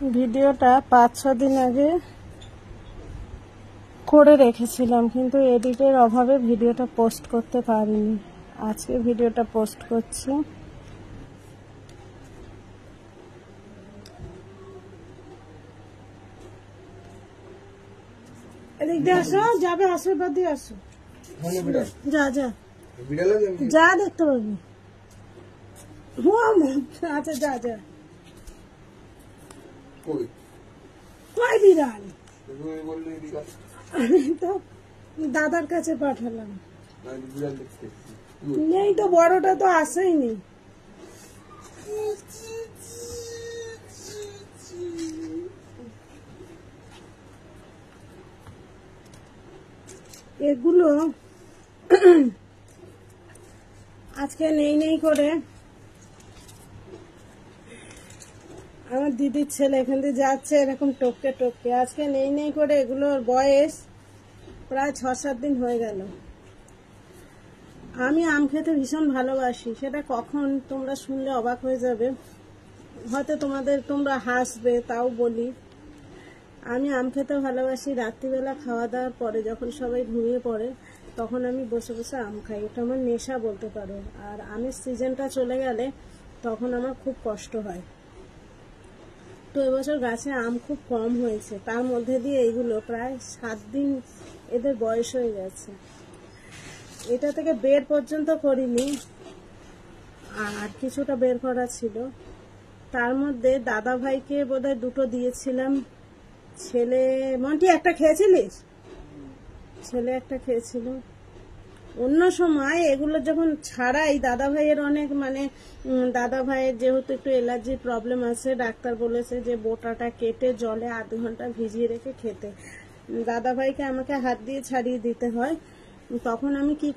ভিডিওটা 5-6 দিন আগে করে রেখেছিলাম, কিন্তু এডিটের অভাবে ভিডিওটা পোস্ট করতে পারিনি। আজকে ভিডিওটা পোস্ট করছি। এদিক দিয়ে আসো, যাবে আশীর্বাদ দিয়ে আসো। যা যা যা দেখতে পাবি। আচ্ছা যা যা। কয় বিড়াল? আমি তো দাদার কাছে পাঠালাম। নেই তো, বড়টা তো আসেইনি। এগুলো আজকে নেই নেই করে আমার দিদির ছেলে এখান দিয়ে যাচ্ছে এরকম টপকে টপকে। আজকে নেই নেই করে এগুলোর বয়স প্রায় 6-7 দিন হয়ে গেল। আমি আম খেতে ভীষণ ভালোবাসি, সেটা কখন তোমরা শুনলে অবাক হয়ে যাবে, হয়তো তোমরা হাসবে, তাও বলি আমি আম খেতে ভালোবাসি। রাত্রিবেলা খাওয়া দাওয়ার পরে যখন সবাই ঘুমিয়ে পড়ে তখন আমি বসে বসে আম খাই, এটা আমার নেশা বলতে পারো। আর আমের সিজনটা চলে গেলে তখন আমার খুব কষ্ট হয়। তো এবছর গাছে আম খুব কম হয়েছে, তার মধ্যে দিয়ে এইগুলো প্রায় 7 দিন এদের বয়স হয়ে গেছে। এটা থেকে বের পর্যন্ত করিনি, আর কিছুটা বের করা ছিল। তার মধ্যে দাদা ভাইকে বোধহয় 2টো দিয়েছিলাম। ছেলে মন্টি একটা খেয়েছিলিস? ছেলে একটা খেয়েছিল। অন্য সময় এগুলো যখন ছাড়াই দাদা ভাইয়ের অনেক দাদা ভাইয়ের যেহেতু একটু অ্যালার্জির প্রবলেম আছে, ডাক্তার বলেছে যে বোটাটা কেটে জলে 1/2 ঘন্টা ভিজিয়ে রেখে খেতে। দাদা ভাইকে আমাকে হাত দিয়ে ছাড়িয়ে দিতে হয়। তখন আমি কি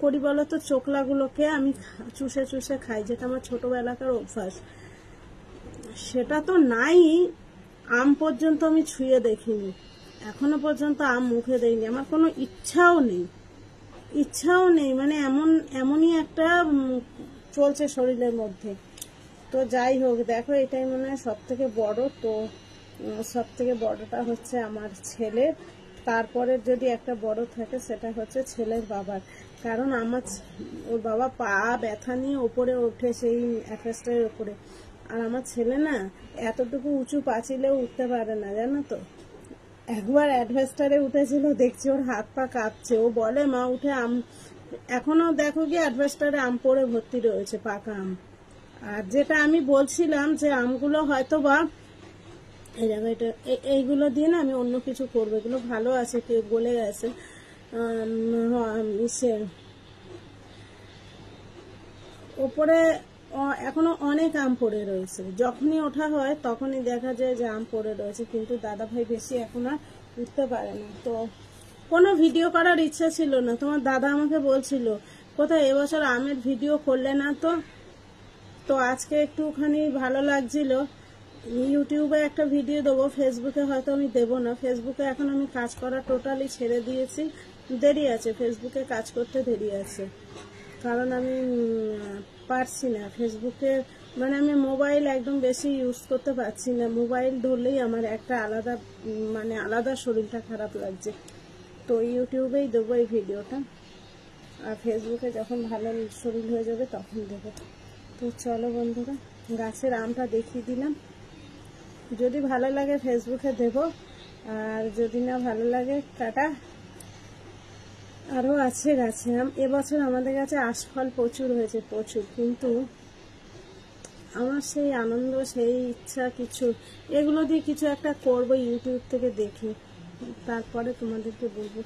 করি বলতো, চোকলাগুলোকে আমি চুষে চুষে খাই, যেটা আমার ছোটবেলাকার অভ্যাস। সেটা তো নাই, আম পর্যন্ত আমি ছুঁয়ে দেখিনি, এখনো পর্যন্ত আম মুখে দেইনি। আমার কোনো ইচ্ছাও নেই, এমনই একটা চলছে শরীরের মধ্যে। তো যাই হোক, দেখো এটাই মনে হয় সব থেকে বড়। তো সব থেকে বড়টা হচ্ছে আমার ছেলে, তারপরে যদি একটা বড় থাকে সেটা হচ্ছে ছেলের বাবার। কারণ ওর বাবা পা ব্যথা নিয়ে ওপরে ওঠে, সেই অ্যাডভেস্টারের ওপরে। আর আমার ছেলে না এতটুকু উঁচু পাঁচিলেও উঠতে পারে না, জানো তো। একবার অ্যাডভেস্টারে উঠেছিল, দেখছি ওর হাত পা কাঁপছে। ও বলে মা উঠে আম, এখনো দেখো গিয়ে অ্যাডভেস্টারে আম পড়ে ভর্তি রয়েছে, পাকা আম। আর যেটা আমি বলছিলাম যে আমগুলো হয়তো বা এই জায়গাটা এইগুলো দিয়ে না আমি অন্য কিছু করবো। এগুলো ভালো আছে, কেউ গলে গেছে। ওপরে এখনো অনেক আম পড়ে রয়েছে, যখনই ওঠা হয় তখনই দেখা যায় যে আম পড়ে রয়েছে, কিন্তু দাদা ভাই বেশি এখন আর উঠতে পারে না। তো কোনো ভিডিও করার ইচ্ছা ছিল না। তোমার দাদা আমাকে বলছিল কোথায় এবছর আমের ভিডিও করলে না। তো আজকে একটুখানি ভালো লাগছিল, ইউটিউবে একটা ভিডিও দেবো, ফেসবুকে হয়তো আমি দেবো না। ফেসবুকে এখন আমি কাজ করা টোটালি ছেড়ে দিয়েছি, দেরি আছে, ফেসবুকে কাজ করতে দেরি আছে। কারণ আমি পারছি না ফেসবুকে, আমি মোবাইল একদম বেশি ইউজ করতে পারছি না। মোবাইল ধরলেই আমার একটা আলাদা শরীরটা খারাপ লাগছে। তো ইউটিউবেই দেবো এই ভিডিওটা, আর ফেসবুকে যখন ভালো শরীর হয়ে যাবে তখন দেবো। তো চলো বন্ধুরা, গাছের আমটা দেখিয়ে দিলাম। যদি ভালো লাগে ফেসবুকে দেব, আর যদি না ভালো লাগে টাটা। আরও আছে গাছে আম। এবছর আমাদের কাছে আশফল প্রচুর হয়েছে, প্রচুর। কিন্তু আমার সেই আনন্দ, সেই ইচ্ছা কিছু, এগুলো দিয়ে কিছু একটা করবো ইউটিউব থেকে দেখে, তারপরে তোমাদেরকে বলবো।